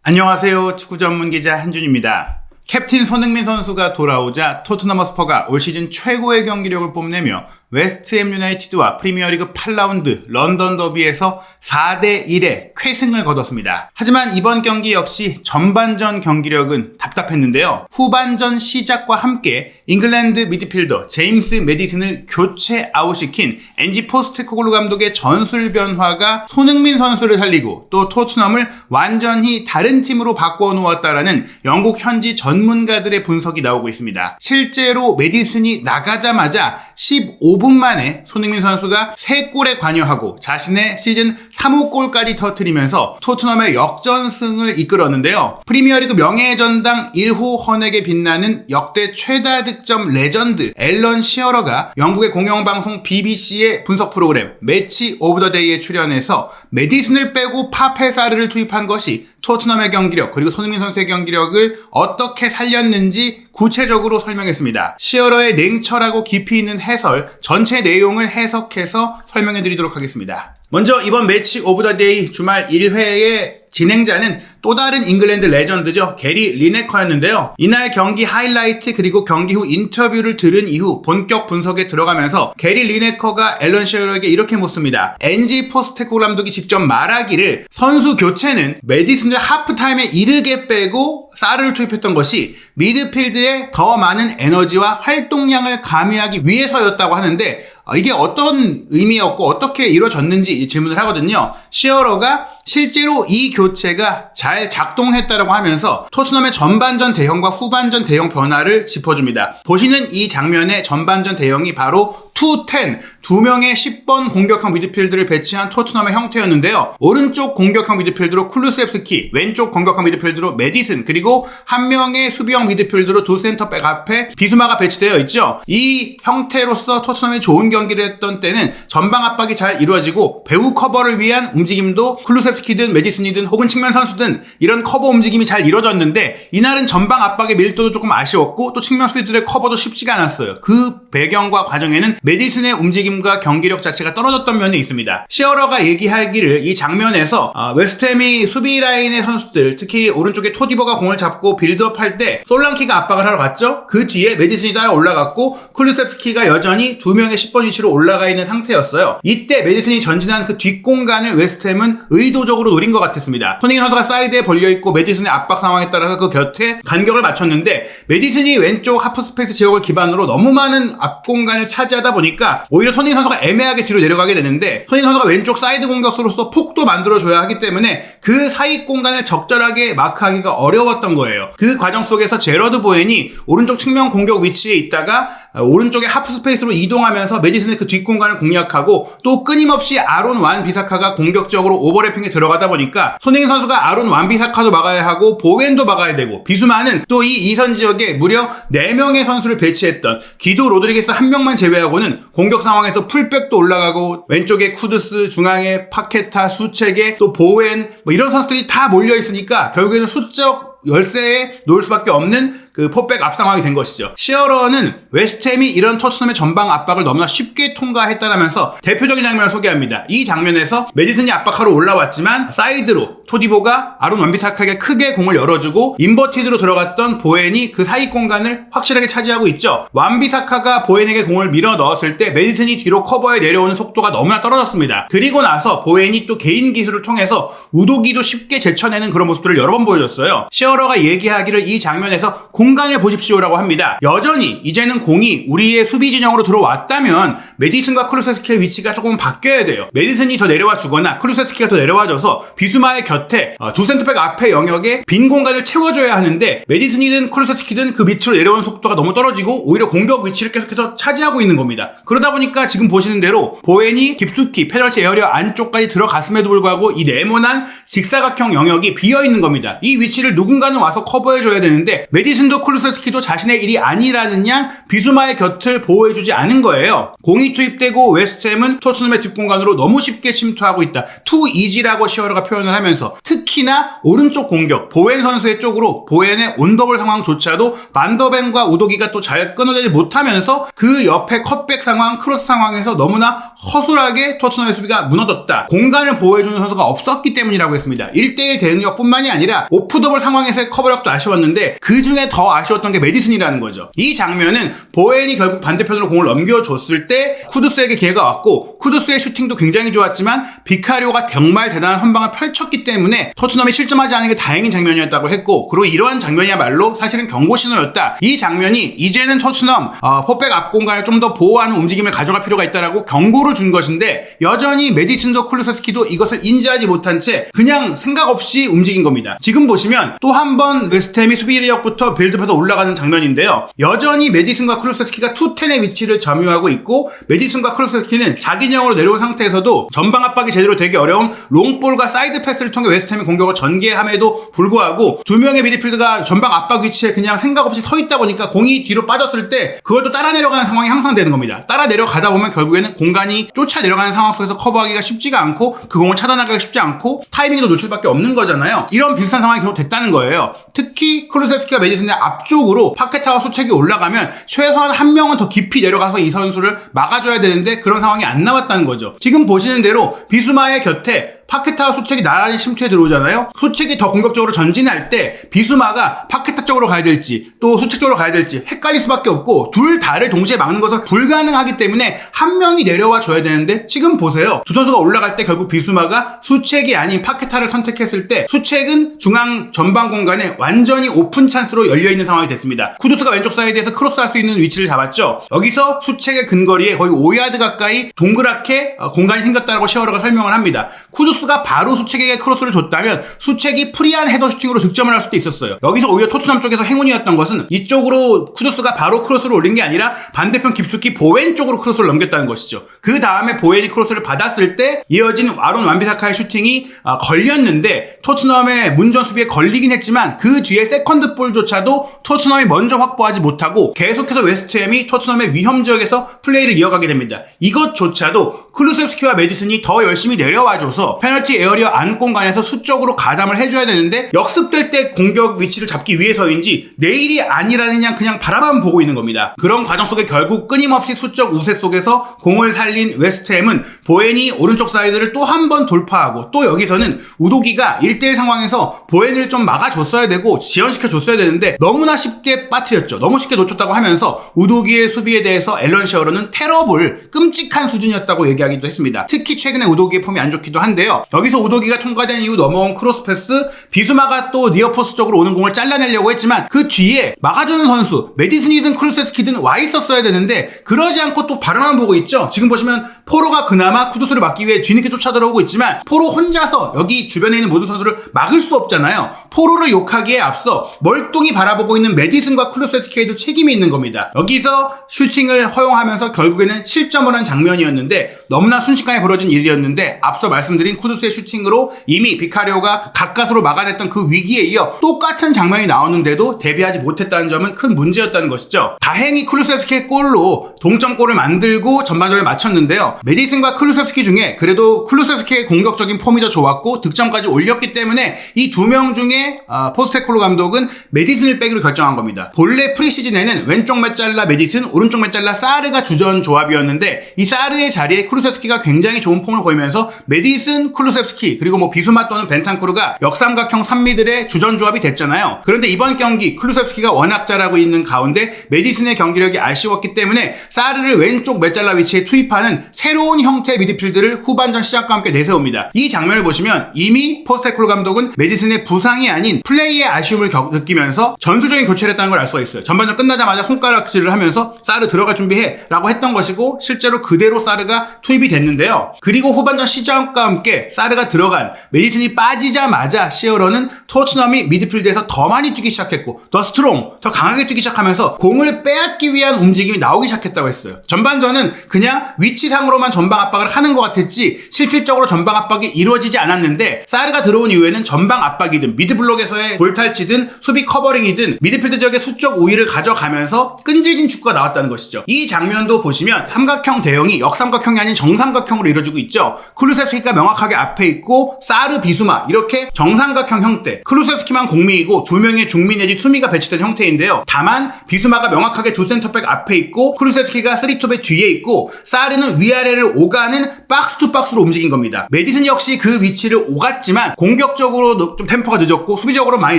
안녕하세요. 축구 전문 기자 한준입니다. 캡틴 손흥민 선수가 돌아오자 토트넘 허스퍼가 올 시즌 최고의 경기력을 뽐내며 웨스트햄 유나이티드와 프리미어리그 8라운드 런던 더비에서 4대1의 쾌승을 거뒀습니다. 하지만 이번 경기 역시 전반전 경기력은 답답했는데요. 후반전 시작과 함께 잉글랜드 미드필더 제임스 매디슨을 교체 아웃시킨 엔지 포스테코글루 감독의 전술 변화가 손흥민 선수를 살리고 또 토트넘을 완전히 다른 팀으로 바꿔 놓았다라는 영국 현지 전문가들의 분석이 나오고 있습니다. 실제로 매디슨이 나가자마자 15분 만에 손흥민 선수가 3골에 관여하고 자신의 시즌 3호 골까지 터뜨리면서 토트넘의 역전승을 이끌었는데요. 프리미어리그 명예의 전당 1호 헌액에 빛나는 역대 최다 득점 레전드 앨런 시어러가 영국의 공영방송 BBC의 분석 프로그램 매치 오브 더 데이에 출연해서 매디슨을 빼고 파페사르를 투입한 것이 토트넘의 경기력 그리고 손흥민 선수의 경기력을 어떻게 살렸는지 구체적으로 설명했습니다. 시어러의 냉철하고 깊이 있는 해설, 전체 내용을 해석해서 설명해 드리도록 하겠습니다. 먼저 이번 매치 오브 더 데이 주말 1회의 진행자는 또 다른 잉글랜드 레전드죠. 게리 리네커였는데요. 이날 경기 하이라이트 그리고 경기 후 인터뷰를 들은 이후 본격 분석에 들어가면서 게리 리네커가 앨런 시어러에게 이렇게 묻습니다. 엔지 포스테코글루 감독이 직접 말하기를 선수 교체는 매디슨을 하프타임에 이르게 빼고 사르를 투입했던 것이 미드필드에 더 많은 에너지와 활동량을 가미하기 위해서였다고 하는데 이게 어떤 의미였고 어떻게 이루어졌는지 질문을 하거든요. 시어러가 실제로 이 교체가 잘 작동했다라고 하면서 토트넘의 전반전 대형과 후반전 대형 변화를 짚어줍니다. 보시는 이 장면의 전반전 대형이 바로 2-10, 2명의 10번 공격형 미드필드를 배치한 토트넘의 형태였는데요. 오른쪽 공격형 미드필드로 쿨루셉스키, 왼쪽 공격형 미드필드로 매디슨, 그리고 한 명의 수비형 미드필드로 두 센터백 앞에 비수마가 배치되어 있죠. 이 형태로서 토트넘이 좋은 경기를 했던 때는 전방 압박이 잘 이루어지고 배후 커버를 위한 움직임도 쿨루셉스키든 매디슨이든 혹은 측면 선수든 이런 커버 움직임이 잘 이루어졌는데 이날은 전방 압박의 밀도도 조금 아쉬웠고 또 측면 수비들의 커버도 쉽지가 않았어요. 그 배경과 과정에는 매디슨의 움직임과 경기력 자체가 떨어졌던 면이 있습니다. 시어러가 얘기하기를 이 장면에서 웨스트햄이 수비 라인의 선수들 특히 오른쪽에 토디버가 공을 잡고 빌드업할 때 솔랑키가 압박을 하러 갔죠. 그 뒤에 매디슨이 따라 올라갔고 쿨루셉스키가 여전히 2명의 10번 위치로 올라가 있는 상태였어요. 이때 매디슨이 전진한 그 뒷공간을 웨스트햄은 의도적으로 노린 것 같았습니다. 손흥민 선수가 사이드에 벌려있고 매디슨의 압박 상황에 따라서 그 곁에 간격을 맞췄는데 매디슨이 왼쪽 하프스페이스 지역을 기반으로 너무 많은 앞공간을 차지하다 보니까 오히려 손흥민 선수가 애매하게 뒤로 내려가게 되는데 손흥민 선수가 왼쪽 사이드 공격수로서 폭도 만들어줘야 하기 때문에 그 사이 공간을 적절하게 마크하기가 어려웠던 거예요. 그 과정 속에서 제러드 보엔이 오른쪽 측면 공격 위치에 있다가 오른쪽에 하프스페이스로 이동하면서 매디슨의 그 뒷공간을 공략하고 또 끊임없이 아론 완 비사카가 공격적으로 오버래핑에 들어가다 보니까 손흥민 선수가 아론 완 비사카도 막아야 하고 보웬도 막아야 되고 비수마는 또 이 2선 지역에 무려 4명의 선수를 배치했던 기도 로드리게스 한 명만 제외하고는 공격 상황에서 풀백도 올라가고 왼쪽에 쿠드스, 중앙에 파케타, 수체게 또 보웬 이런 선수들이 다 몰려있으니까 결국에는 수적 열세에 놓을 수밖에 없는 그 포백 앞 상황이 된 것이죠. 시어러는 웨스트햄이 이런 토트넘의 전방 압박을 너무나 쉽게 통과했다라면서 대표적인 장면을 소개합니다. 이 장면에서 매디슨이 압박하러 올라왔지만 사이드로 토디보가 아론 완비사카에게 크게 공을 열어주고 인버티드로 들어갔던 보엔이 그 사이 공간을 확실하게 차지하고 있죠. 완비사카가 보엔에게 공을 밀어 넣었을 때 매디슨이 뒤로 커버에 내려오는 속도가 너무나 떨어졌습니다. 그리고 나서 보엔이 또 개인 기술을 통해서 우도기도 쉽게 제쳐내는 그런 모습들을 여러 번 보여줬어요. 시어러가 얘기하기를 이 장면에서 공간을 보십시오라고 합니다. 여전히 이제는 공이 우리의 수비 진영으로 들어왔다면 매디슨과 쿨루셉스키의 위치가 조금 바뀌어야 돼요. 매디슨이 더 내려와 주거나 쿨루셉스키가 더 내려와줘서 비수마의 곁에 두 센터백 앞의 영역에 빈 공간을 채워줘야 하는데 매디슨이든 쿨루셉스키든 그 밑으로 내려오는 속도가 너무 떨어지고 오히려 공격 위치를 계속해서 차지하고 있는 겁니다. 그러다 보니까 지금 보시는 대로 보엔이 깊숙이 페널티 에어리어 안쪽까지 들어갔음에도 불구하고 이 네모난 직사각형 영역이 비어있는 겁니다. 이 위치를 누군가는 와서 커버해줘야 되는데 매디슨도 쿨루셉스키도 자신의 일이 아니라는 양 비수마의 곁을 보호해주지 않은 거예요. 공이 투입되고 웨스트햄은 토트넘의 뒷공간으로 너무 쉽게 침투하고 있다. 투 이지라고 시어러가 표현을 하면서 특히나 오른쪽 공격 보웬 선수의 쪽으로 보웬의 온더볼 상황조차도 반더벤과 우도기가 또 잘 끊어내지 못하면서 그 옆에 컷백 상황 크로스 상황에서 너무나 허술하게 토트넘의 수비가 무너졌다. 공간을 보호해주는 선수가 없었기 때문이라고 했습니다. 1대1 대응력뿐만이 아니라 오프더블 상황에서의 커버력도 아쉬웠는데 그 중에 더 아쉬웠던 게 메디슨이라는 거죠. 이 장면은 보웬이 결국 반대편으로 공을 넘겨줬을 때 쿠두스에게 기회가 왔고 쿠두스의 슈팅도 굉장히 좋았지만 비카리오가 정말 대단한 선방을 펼쳤기 때문에 토트넘이 실점하지 않은 게 다행인 장면이었다고 했고, 그리고 이러한 장면이야말로 사실은 경고 신호였다. 이 장면이 이제는 토트넘 포백 앞 공간을 좀 더 보호하는 움직임을 가져갈 필요가 있다라고 경고를 준 것인데, 여전히 메디슨도 쿨루세스키도 이것을 인지하지 못한 채 그냥 생각 없이 움직인 겁니다. 지금 보시면 또 한 번 웨스트햄이 수비력부터 빌드업해서 올라가는 장면인데요. 여전히 메디슨과 쿨루세스키가 투텐의 위치를 점유하고 있고, 메디슨과 쿨루세스키는 자기 진영으로 내려온 상태에서도 전방 압박이 제대로 되기 어려운 롱볼과 사이드 패스를 통해 웨스트햄의 공격을 전개함에도 불구하고 두 명의 미드필드가 전방 압박 위치에 그냥 생각 없이 서 있다 보니까 공이 뒤로 빠졌을 때 그걸 또 따라 내려가는 상황이 항상 되는 겁니다. 따라 내려가다 보면 결국에는 공간이 쫓아 내려가는 상황 속에서 커버하기가 쉽지가 않고 그 공을 차단하기가 쉽지 않고 타이밍도 놓칠 수밖에 없는 거잖아요. 이런 비슷한 상황이 계속 됐다는 거예요. 특히 쿨루세스키가 메디슨의 앞쪽으로 파케타와 수책이 올라가면 최소한 한 명은 더 깊이 내려가서 이 선수를 막아줘야 되는데 그런 상황이 안 나왔다는 거죠. 지금 보시는 대로 비수마의 곁에 파케타와 수책이 나란히 침투해 들어오잖아요. 수책이 더 공격적으로 전진할 때 비수마가 파케타 쪽으로 가야 될지 또 수책 쪽으로 가야 될지 헷갈릴 수밖에 없고, 둘 다를 동시에 막는 것은 불가능하기 때문에 한 명이 내려와 줘야 되는데, 지금 보세요. 두 선수가 올라갈 때 결국 비수마가 수책이 아닌 파케타를 선택했을 때 수책은 중앙 전방 공간에 완전히 오픈 찬스로 열려있는 상황이 됐습니다. 쿠두스가 왼쪽 사이드에서 크로스할 수 있는 위치를 잡았죠. 여기서 수책의 근거리에 거의 5야드 가까이 동그랗게 공간이 생겼다고 시어러가 설명을 합니다. 쿠두스가 바로 수책에게 크로스를 줬다면 수책이 프리한 헤더 슈팅으로 득점을 할 수도 있었어요. 여기서 오히려 토트넘 쪽에서 행운이었던 것은 이쪽으로 쿠두스가 바로 크로스를 올린 게 아니라 반대편 깊숙이 보웬 쪽으로 크로스를 넘겼다는 것이죠. 그 다음에 보웬이 크로스를 받았을 때 이어진 아론 완비사카의 슈팅이 걸렸는데 토트넘의 문전 수비에 걸리긴 했지만 그 뒤에 세컨드 볼조차도 토트넘이 먼저 확보하지 못하고 계속해서 웨스트햄이 토트넘의 위험 지역에서 플레이를 이어가게 됩니다. 이것조차도 쿨루세스키와 메디슨이 더 열심히 내려와줘서 페널티 에어리어 안 공간에서 수적으로 가담을 해줘야 되는데, 역습될 때 공격 위치를 잡기 위해서인지 내일이 아니라느냐 그냥 바라만 보고 있는 겁니다. 그런 과정 속에 결국 끊임없이 수적 우세 속에서 공을 살린 웨스트햄은 보웬이 오른쪽 사이드를 또 한 번 돌파하고, 또 여기서는 우도기가 1대1 상황에서 보웬을 좀 막아줬어야 되고 지연시켜줬어야 되는데 너무나 쉽게 빠뜨렸죠. 너무 쉽게 놓쳤다고 하면서 우도기의 수비에 대해서 앨런 시어러는 테러볼, 끔찍한 수준이었다고 얘기하기도 했습니다. 특히 최근에 우도기의 폼이 안 좋기도 한데요. 여기서 우도기가 통과된 이후 넘어온 크로스 패스, 비수마가 또 니어포스 쪽으로 오는 공을 잘라내려고 했지만 그 뒤에 막아주는 선수 메디슨이든 쿨루세스키든 와 있었어야 되는데 그러지 않고 또 바라만 보고 있죠. 지금 보시면 포로가 그나마 쿠두스를 막기 위해 뒤늦게 쫓아들어오고 있지만 포로 혼자서 여기 주변에 있는 모든 선수를 막을 수 없잖아요. 포로를 욕하기에 앞서 멀뚱히 바라보고 있는 메디슨과 쿨루세스키에도 책임이 있는 겁니다. 여기서 슈팅을 허용하면서 결국에는 실점을 한 장면이었는데, 너무나 순식간에 벌어진 일이었는데 앞서 말씀드린 쿠두스의 슈팅으로 이미 비카리오가 가까스로 막아냈던 그 위기에 이어 똑같은 장면이 나오는데도 대비하지 못했다는 점은 큰 문제였다는 것이죠. 다행히 쿨루세스키의 골로 동점골을 만들고 전반전을 마쳤는데요. 메디슨과 쿨루세스키 중에 그래도 쿨루세스키의 공격적인 폼이 더 좋았고 득점까지 올렸기 때문에 이 두 명 중에 포스테콜로 감독은 메디슨을 빼기로 결정한 겁니다. 본래 프리시즌에는 왼쪽 메잘라 메디슨, 오른쪽 메잘라 사르가 주전 조합이었는데 이 사르의 자리에 쿨루세스키가 굉장히 좋은 폼을 보이면서 메디슨, 쿨루세스키 그리고 뭐 비수마 또는 벤탄쿠르가 역삼각형 3미들의 주전 조합이 됐잖아요. 그런데 이번 경기 쿨루세스키가 워낙 잘하고 있는 가운데 메디슨의 경기력이 아쉬웠기 때문에 사르를 왼쪽 메잘라 위치에 투입하는 새로운 형태의 미드필드를 후반전 시작과 함께 내세웁니다. 이 장면을 보시면 이미 포스테콜로 감독은 메디슨의 부상이 아닌 플레이의 아쉬움을 느끼면서 전술적인 교체를 했다는 걸 알 수가 있어요. 전반전 끝나자마자 손가락질을 하면서 사르 들어갈 준비해 라고 했던 것이고 실제로 그대로 사르가 투입이 됐는데요. 그리고 후반전 시작과 함께 사르가 들어간 메디슨이 빠지자마자 시어러는 토트넘이 미드필드에서 더 많이 뛰기 시작했고 더 스트롱, 더 강하게 뛰기 시작하면서 공을 빼앗기 위한 움직임이 나오기 시작했다고 했어요. 전반전은 그냥 위치상으로만 전방 압박을 하는 것 같았지 실질적으로 전방 압박이 이루어지지 않았는데 사르가 들어온 이후에는 전방 압박이든 미드 미드블록에서의 볼탈치든 수비 커버링이든 미드필드 지역의 수적 우위를 가져가면서 끈질긴 축구가 나왔다는 것이죠. 이 장면도 보시면 삼각형 대형이 역삼각형이 아닌 정삼각형으로 이루어지고 있죠. 클루세프스키가 명확하게 앞에 있고 사르, 비수마 이렇게 정삼각형 형태, 클루세프스키만 공미이고 두 명의 중미 내지 수미가 배치된 형태인데요. 다만 비수마가 명확하게 두 센터백 앞에 있고 클루세프스키가 3톱의 뒤에 있고 사르는 위아래를 오가는 박스 투 박스로 움직인 겁니다. 메디슨 역시 그 위치를 오갔지만 공격적으로 좀 템포가 늦었고 수비적으로 많이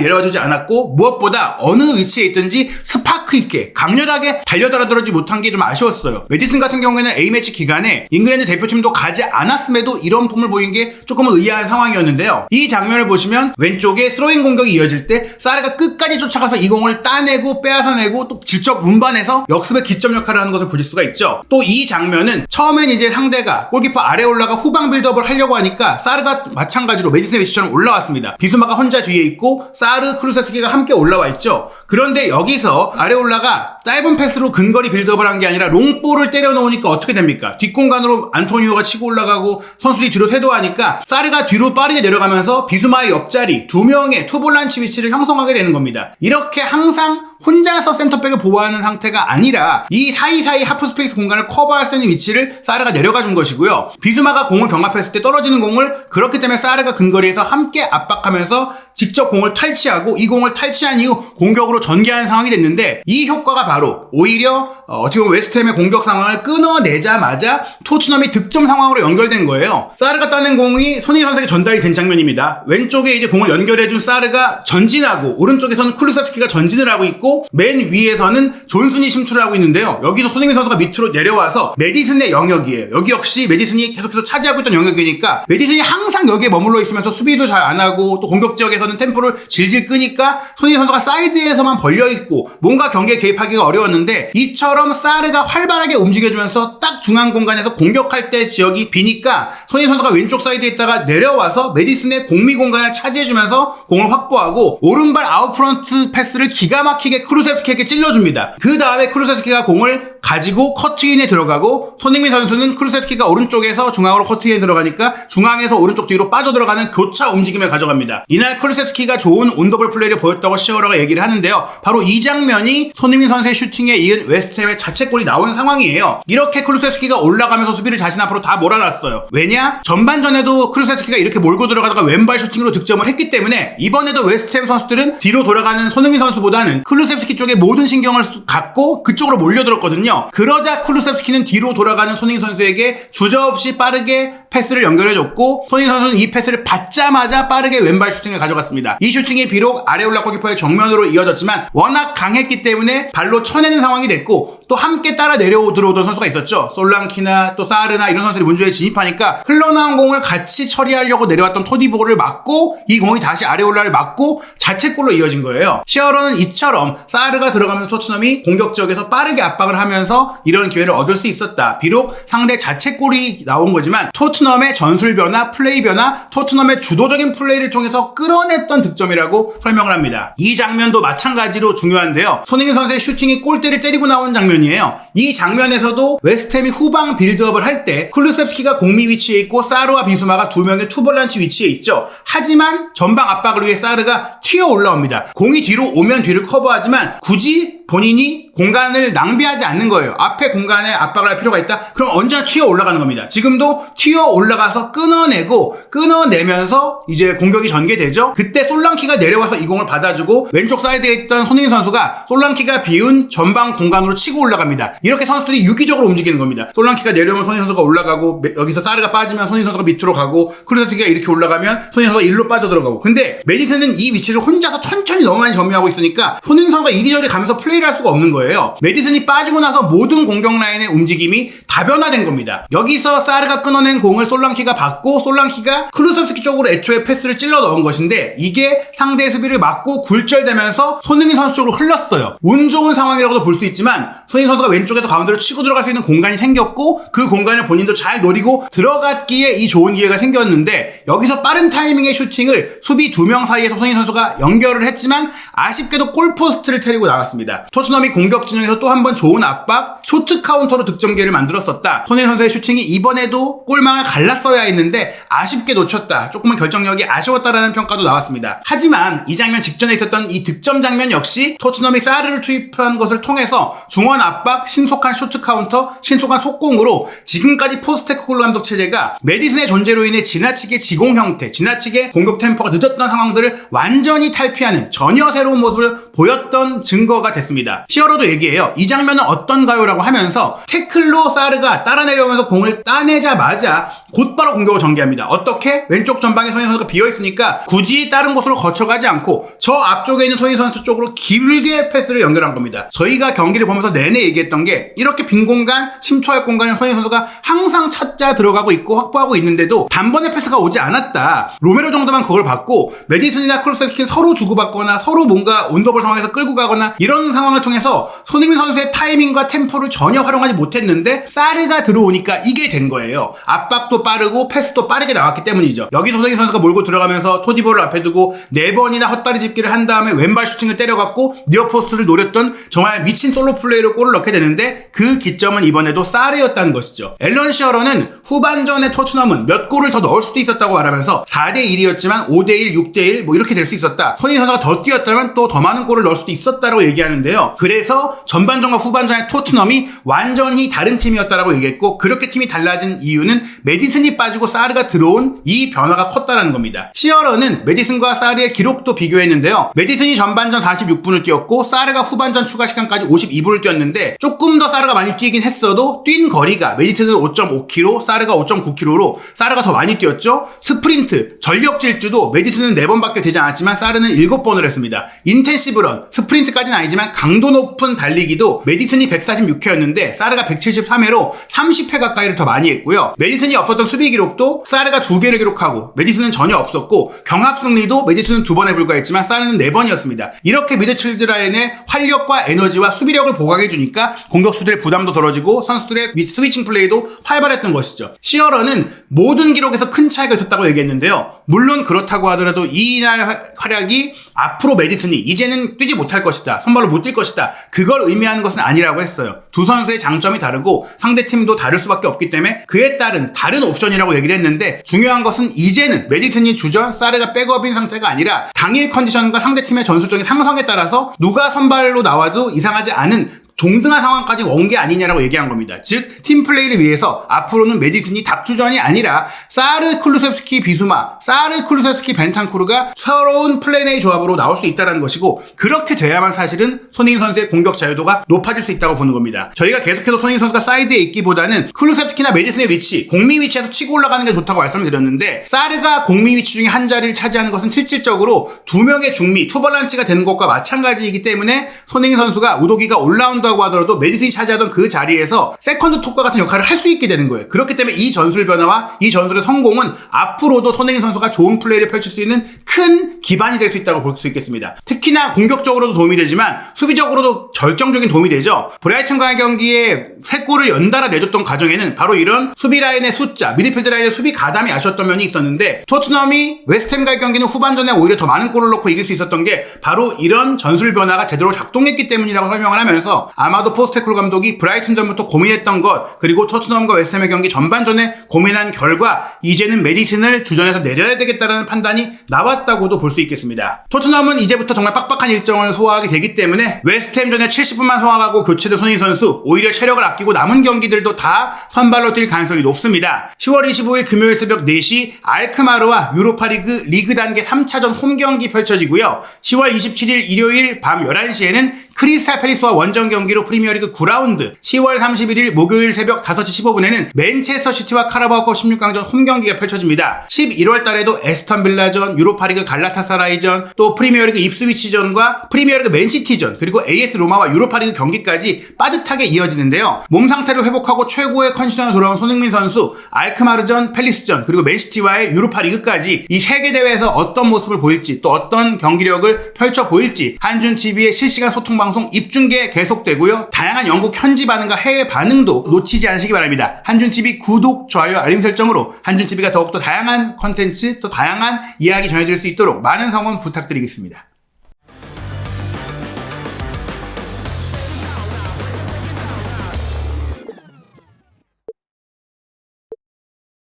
내려와주지 않았고 무엇보다 어느 위치에 있든지 스파크 있게 강렬하게 달려들어지 못한 게 좀 아쉬웠어요. 메디슨 같은 경우에는 A매치 기간에 잉글랜드 대표팀도 가지 않았음에도 이런 폼을 보인 게 조금은 의아한 상황이었는데요. 이 장면을 보시면 왼쪽에 스로잉 공격이 이어질 때 사르가 끝까지 쫓아가서 이 공을 따내고 빼앗아내고 또 직접 운반해서 역습의 기점 역할을 하는 것을 보실 수가 있죠. 또 이 장면은 처음엔 이제 상대가 골키퍼 아래 올라가 후방 빌드업을 하려고 하니까 사르가 마찬가지로 메디슨의 위치처럼 올라왔습니다. 비수마가 혼자 뒤에 있고 사르, 클루세프스키가 함께 올라와 있죠. 그런데 여기서 아래 올라가 짧은 패스로 근거리 빌드업을 한 게 아니라 롱볼을 때려 놓으니까 어떻게 됩니까? 뒷공간으로 안토니오가 치고 올라가고 선수들이 뒤로 쇄도하니까 사르가 뒤로 빠르게 내려가면서 비수마의 옆자리 두 명의 투볼란치 위치를 형성하게 되는 겁니다. 이렇게 항상 혼자서 센터백을 보호하는 상태가 아니라 이 사이사이 하프스페이스 공간을 커버할 수 있는 위치를 사르가 내려가 준 것이고요. 비수마가 공을 병합했을 때 떨어지는 공을 그렇기 때문에 사르가 근거리에서 함께 압박하면서 직접 공을 탈취하고 이 공을 탈취한 이후 공격으로 전개하는 상황이 됐는데 이 효과가 바로 오히려 어떻게 보면 웨스트햄의 공격 상황을 끊어내자마자 토트넘이 득점 상황으로 연결된 거예요. 사르가 따낸 공이 손흥민 선수에게 전달이 된 장면입니다. 왼쪽에 이제 공을 연결해준 사르가 전진하고 오른쪽에서는 클루세프스키가 전진을 하고 있고 맨 위에서는 존슨이 침투를 하고 있는데요. 여기서 손흥민 선수가 밑으로 내려와서 메디슨의 영역이에요. 여기 역시 메디슨이 계속해서 차지하고 있던 영역이니까 메디슨이 항상 여기에 머물러 있으면서 수비도 잘 안 하고 또 공격 지역에서는 템포를 질질 끄니까 손흥민 선수가 사이드에서만 벌려있고 뭔가 경기에 개입하기가 어려웠는데 이처럼 사르가 활발하게 움직여주면서 딱 중앙 공간에서 공격할 때 지역이 비니까 손흥민 선수가 왼쪽 사이드에 있다가 내려와서 메디슨의 공미 공간을 차지해주면서 공을 확보하고 오른발 아웃프런트 패스를 기가 막히게 클루세프스키에게 찔러줍니다. 그 다음에 클루세프스키가 공을 가지고 커트인에 들어가고 손흥민 선수는 클루세프스키가 오른쪽에서 중앙으로 커트인에 들어가니까 중앙에서 오른쪽 뒤로 빠져들어가는 교차 움직임을 가져갑니다. 이날 클루세프스키가 좋은 온더볼 플레이를 보였다고 시어러가 얘기를 하는데요. 바로 이 장면이 손흥민 선수의 슈팅에 이은 웨스트햄의 자책골이 나온 상황이에요. 이렇게 클루세프스키가 올라가면서 수비를 자신 앞으로 다 몰아놨어요. 왜냐? 전반전에도 클루세프스키가 이렇게 몰고 들어가다가 왼발 슈팅으로 득점을 했기 때문에 이번에도 웨스트햄 선수들은 뒤로 돌아가는 손흥민 선수보다는 클루세프스키 쪽에 모든 신경을 갖고 그쪽으로 몰려들었거든요. 그러자 클루세프스키는 뒤로 돌아가는 손흥민 선수에게 주저없이 빠르게 패스를 연결해줬고 손흥민 선수는 이 패스를 받자마자 빠르게 왼발 슈팅을 가져갔습니다. 이 슈팅이 비록 아레올라 골키퍼의 정면으로 이어졌지만 워낙 강했기 때문에 발로 쳐내는 상황이 됐고 또 함께 따라 들어오던 선수가 있었죠. 솔랑키나 또 사르나 이런 선수들이 문주에 진입하니까 흘러나온 공을 같이 처리하려고 내려왔던 토디보를 맞고 이 공이 다시 아레올라를 맞고 자책골로 이어진 거예요. 시어러는 이처럼 사르가 들어가면서 토트넘이 공격 지역에서 빠르게 압박을 하면서 이런 기회를 얻을 수 있었다. 비록 상대 자책골이 나온 거지만 토트넘의 전술 변화, 플레이 변화, 토트넘의 주도적인 플레이를 통해서 끌어냈던 득점이라고 설명을 합니다. 이 장면도 마찬가지로 중요한데요. 손흥민 선수의 슈팅이 골대를 때리고 나온 장면이에요. 이 장면에서도 웨스트햄이 후방 빌드업을 할 때 클루세프스키가 공미 위치에 있고 사르와 비수마가 두 명의 투볼란치 위치에 있죠. 하지만 전방 압박을 위해 사르가 튀어 올라옵니다. 공이 뒤로 오면 뒤를 커버하지만 굳이 본인이 공간을 낭비하지 않는 거예요. 앞에 공간에 압박을 할 필요가 있다? 그럼 언제나 튀어 올라가는 겁니다. 지금도 튀어 올라가서 끊어내면서 이제 공격이 전개되죠. 그때 솔랑키가 내려와서 이 공을 받아주고 왼쪽 사이드에 있던 손흥민 선수가 솔랑키가 비운 전방 공간으로 치고 올라갑니다. 이렇게 선수들이 유기적으로 움직이는 겁니다. 솔랑키가 내려오면 손흥민 선수가 올라가고 여기서 사르가 빠지면 손흥민 선수가 밑으로 가고 클루세프스키가 이렇게 올라가면 손흥민 선수가 일로 빠져들어가고 근데 메디슨은 이 위치를 혼자서 천천히 너무 많이 점유하고 있으니까 손흥민 선수가 이리저리 가면서 플레이를 할 수가 없는 거예요. 메디슨이 빠지고 나서 모든 공격 라인의 움직임이 다 변화된 겁니다. 여기서 사르가 끊어낸 공을 솔랑키가 받고 솔랑키가 클루세프스키 쪽으로 애초에 패스를 찔러 넣은 것인데 이게 상대의 수비를 막고 굴절되면서 손흥민 선수 쪽으로 흘렀어요. 운 좋은 상황이라고도 볼 수 있지만 손흥민 선수가 왼쪽에서 가운데로 치고 들어갈 수 있는 공간이 생겼고 그 공간을 본인도 잘 노리고 들어갔기에 이 좋은 기회가 생겼는데 여기서 빠른 타이밍의 슈팅을 수비 두 명 사이에서 손흥민 선수가 연결을 했지만 아쉽게도 골포스트를 때리고 나갔습니다. 토트넘이 공격 진영에서 또 한 번 좋은 압박, 쇼트 카운터로 득점 기회를 만들었었다. 손흥민 선수의 슈팅이 이번에도 골망을 갈랐어야 했는데 아쉽게 놓쳤다. 조금은 결정력이 아쉬웠다라는 평가도 나왔습니다. 하지만 이 장면 직전에 있었던 이 득점 장면 역시 토트넘이 사르를 투입한 것을 통해서 중원 압박, 신속한 쇼트 카운터, 신속한 속공으로 지금까지 포스테코글루 감독 체제가 메디슨의 존재로 인해 지나치게 지공 형태, 지나치게 공격 템포가 늦었던 상황들을 완전히 탈피하는 전혀 새로운 모습을 보였던 증거가 됐습니다. 히어로도 얘기해요. 이 장면은 어떤가요? 라고 하면서 태클로 사르가 따라 내려오면서 공을 따내자마자 곧바로 공격을 전개합니다. 어떻게? 왼쪽 전방에 손흥민 선수가 비어있으니까 굳이 다른 곳으로 거쳐가지 않고 저 앞쪽에 있는 손흥민 선수 쪽으로 길게 패스를 연결한 겁니다. 저희가 경기를 보면서 내내 얘기했던 게 이렇게 빈 공간, 침투할 공간을 손흥민 선수가 항상 찾아 들어가고 있고 확보하고 있는데도 단번에 패스가 오지 않았다. 로메로 정도만 그걸 받고 메디슨이나 크루세스키는 서로 주고받거나 서로 뭔가 온더볼 상황에서 끌고 가거나 이런 상황을 통해서 손흥민 선수의 타이밍과 템포를 전혀 활용하지 못했는데 사르가 들어오니까 이게 된 거예요. 압박도 빠르고 패스도 빠르게 나왔기 때문이죠. 여기서 손흥민 선수가 몰고 들어가면서 토디보를 앞에 두고 4번이나 헛다리 짚기를 한 다음에 왼발 슈팅을 때려갖고 니어포스트를 노렸던 정말 미친 솔로 플레이로 골을 넣게 되는데 그 기점은 이번에도 사르였다는 것이죠. 앨런 시어러는 후반전에 토트넘은 몇 골을 더 넣을 수도 있었다고 말하면서 4대1이었지만 5대1, 6대1 뭐 이렇게 될 수 있었다. 손흥민 선수가 더 뛰었다면 또 더 많은 골을 넣을 수도 있었다라고 얘기하는데요. 그래서 전반전과 후반전에 토트넘이 완전히 다른 팀이었다라고 얘기했고 그렇게 팀이 달라진 이유는 메디슨이 빠지고 사르가 들어온 이 변화가 컸다라는 겁니다. 시어러는 메디슨과 사르의 기록도 비교했는데요. 메디슨이 전반전 46분을 뛰었고 사르가 후반전 추가 시간까지 52분을 뛰었는데 조금 더 사르가 많이 뛰긴 했어도 뛴 거리가 메디슨은 5.5km, 사르가 5.9km로 사르가 더 많이 뛰었죠. 스프린트, 전력 질주도 메디슨은 4번밖에 되지 않았지만 사르는 7번을 했습니다. 인텐시브 런, 스프린트까지는 아니지만 강도 높은 달리기도 메디슨이 146회였는데 사르가 173회로 30회 가까이를 더 많이 했고요. 메디슨이 없었던 수비 기록도 사르가 2개를 기록하고 메디슨은 전혀 없었고 경합 승리도 메디슨은 2번에 불과했지만 사르는 4번이었습니다. 이렇게 미드필드 라인의 활력과 에너지와 수비력을 보강해주니까 공격수들의 부담도 덜어지고 선수들의 스위칭 플레이도 활발했던 것이죠. 시어러는 모든 기록에서 큰 차이가 있었다고 얘기했는데요. 물론 그렇다고 하더라도 이날 활약이 앞으로 메디슨이 이제는 뛰지 못할 것이다. 선발로 못 뛸 것이다. 그걸 의미하는 것은 아니라고 했어요. 두 선수의 장점이 다르고 상대팀도 다를 수밖에 없기 때문에 그에 따른 다른 옵션이라고 얘기를 했는데 중요한 것은 이제는 메디슨이 주전, 사르가 백업인 상태가 아니라 당일 컨디션과 상대팀의 전술적인 상성에 따라서 누가 선발로 나와도 이상하지 않은 동등한 상황까지 온 게 아니냐라고 얘기한 겁니다. 즉 팀플레이를 위해서 앞으로는 메디슨이 답주전이 아니라 사르, 클루세스키, 비수마, 사르, 클루세스키, 벤탄쿠르가 새로운 플랜 A 조합으로 나올 수 있다는 것이고 그렇게 돼야만 사실은 손흥민 선수의 공격 자유도가 높아질 수 있다고 보는 겁니다. 저희가 계속해서 손흥민 선수가 사이드에 있기보다는 클루세스키나 메디슨의 위치, 공미 위치에서 치고 올라가는 게 좋다고 말씀을 드렸는데 사르가 공미 위치 중에 한 자리를 차지하는 것은 실질적으로 2명의 중미, 투벌란치가 되는 것과 마찬가지이기 때문에 손흥민 선수가 우도기가 올라운드 하고 하더라도 메디슨이 차지하던 그 자리에서 세컨드 톱과 같은 역할을 할 수 있게 되는 거예요. 그렇기 때문에 이 전술 변화와 이 전술의 성공은 앞으로도 손흥민 선수가 좋은 플레이를 펼칠 수 있는 큰 기반이 될 수 있다고 볼 수 있겠습니다. 특히나 공격적으로도 도움이 되지만 수비적으로도 결정적인 도움이 되죠. 브라이튼과의 경기에 3골을 연달아 내줬던 과정에는 바로 이런 수비 라인의 숫자, 미드필드 라인의 수비 가담이 아쉬웠던 면이 있었는데 토트넘이 웨스트햄과의 경기는 후반전에 오히려 더 많은 골을 넣고 이길 수 있었던 게 바로 이런 전술 변화가 제대로 작동했기 때문이라고 설명을 하면서 아마도 포스테코글루 감독이 브라이튼전부터 고민했던 것 그리고 토트넘과 웨스트햄의 경기 전반전에 고민한 결과 이제는 메디슨을 주전에서 내려야 되겠다는 판단이 나왔다고도 볼 수 있겠습니다. 토트넘은 이제부터 정말 빡빡한 일정을 소화하게 되기 때문에 웨스트햄전에 70분만 소화하고 교체된 손흥민 선수 오히려 체력을 아끼고 남은 경기들도 다 선발로 뛸 가능성이 높습니다. 10월 25일 금요일 새벽 4시 알크마르와 유로파리그 리그 단계 3차전 홈경기 펼쳐지고요. 10월 27일 일요일 밤 11시에는 크리스탈 팰리스와 원정 경기로 프리미어리그 9라운드, 10월 31일 목요일 새벽 5시 15분에는 맨체스터 시티와 카라바오컵 16강전 홈경기가 펼쳐집니다. 11월 달에도 에스턴 빌라전, 유로파리그 갈라타사라이전, 또 프리미어리그 입스위치전과 프리미어리그 맨시티전, 그리고 AS 로마와 유로파리그 경기까지 빠듯하게 이어지는데요. 몸 상태를 회복하고 최고의 컨디션으로 돌아온 손흥민 선수, 알크마르전, 팰리스전, 그리고 맨시티와의 유로파리그까지 이 3개 대회에서 어떤 모습을 보일지 또 어떤 경기력을 펼쳐 보일지 한준TV의 실시간 소통 방송 입중계 계속되고요. 다양한 영국 현지 반응과 해외 반응도 놓치지 않으시기 바랍니다. 한준TV 구독, 좋아요, 알림 설정으로 한준TV가 더욱더 다양한 컨텐츠, 또 다양한 이야기 전해드릴 수 있도록 많은 성원 부탁드리겠습니다.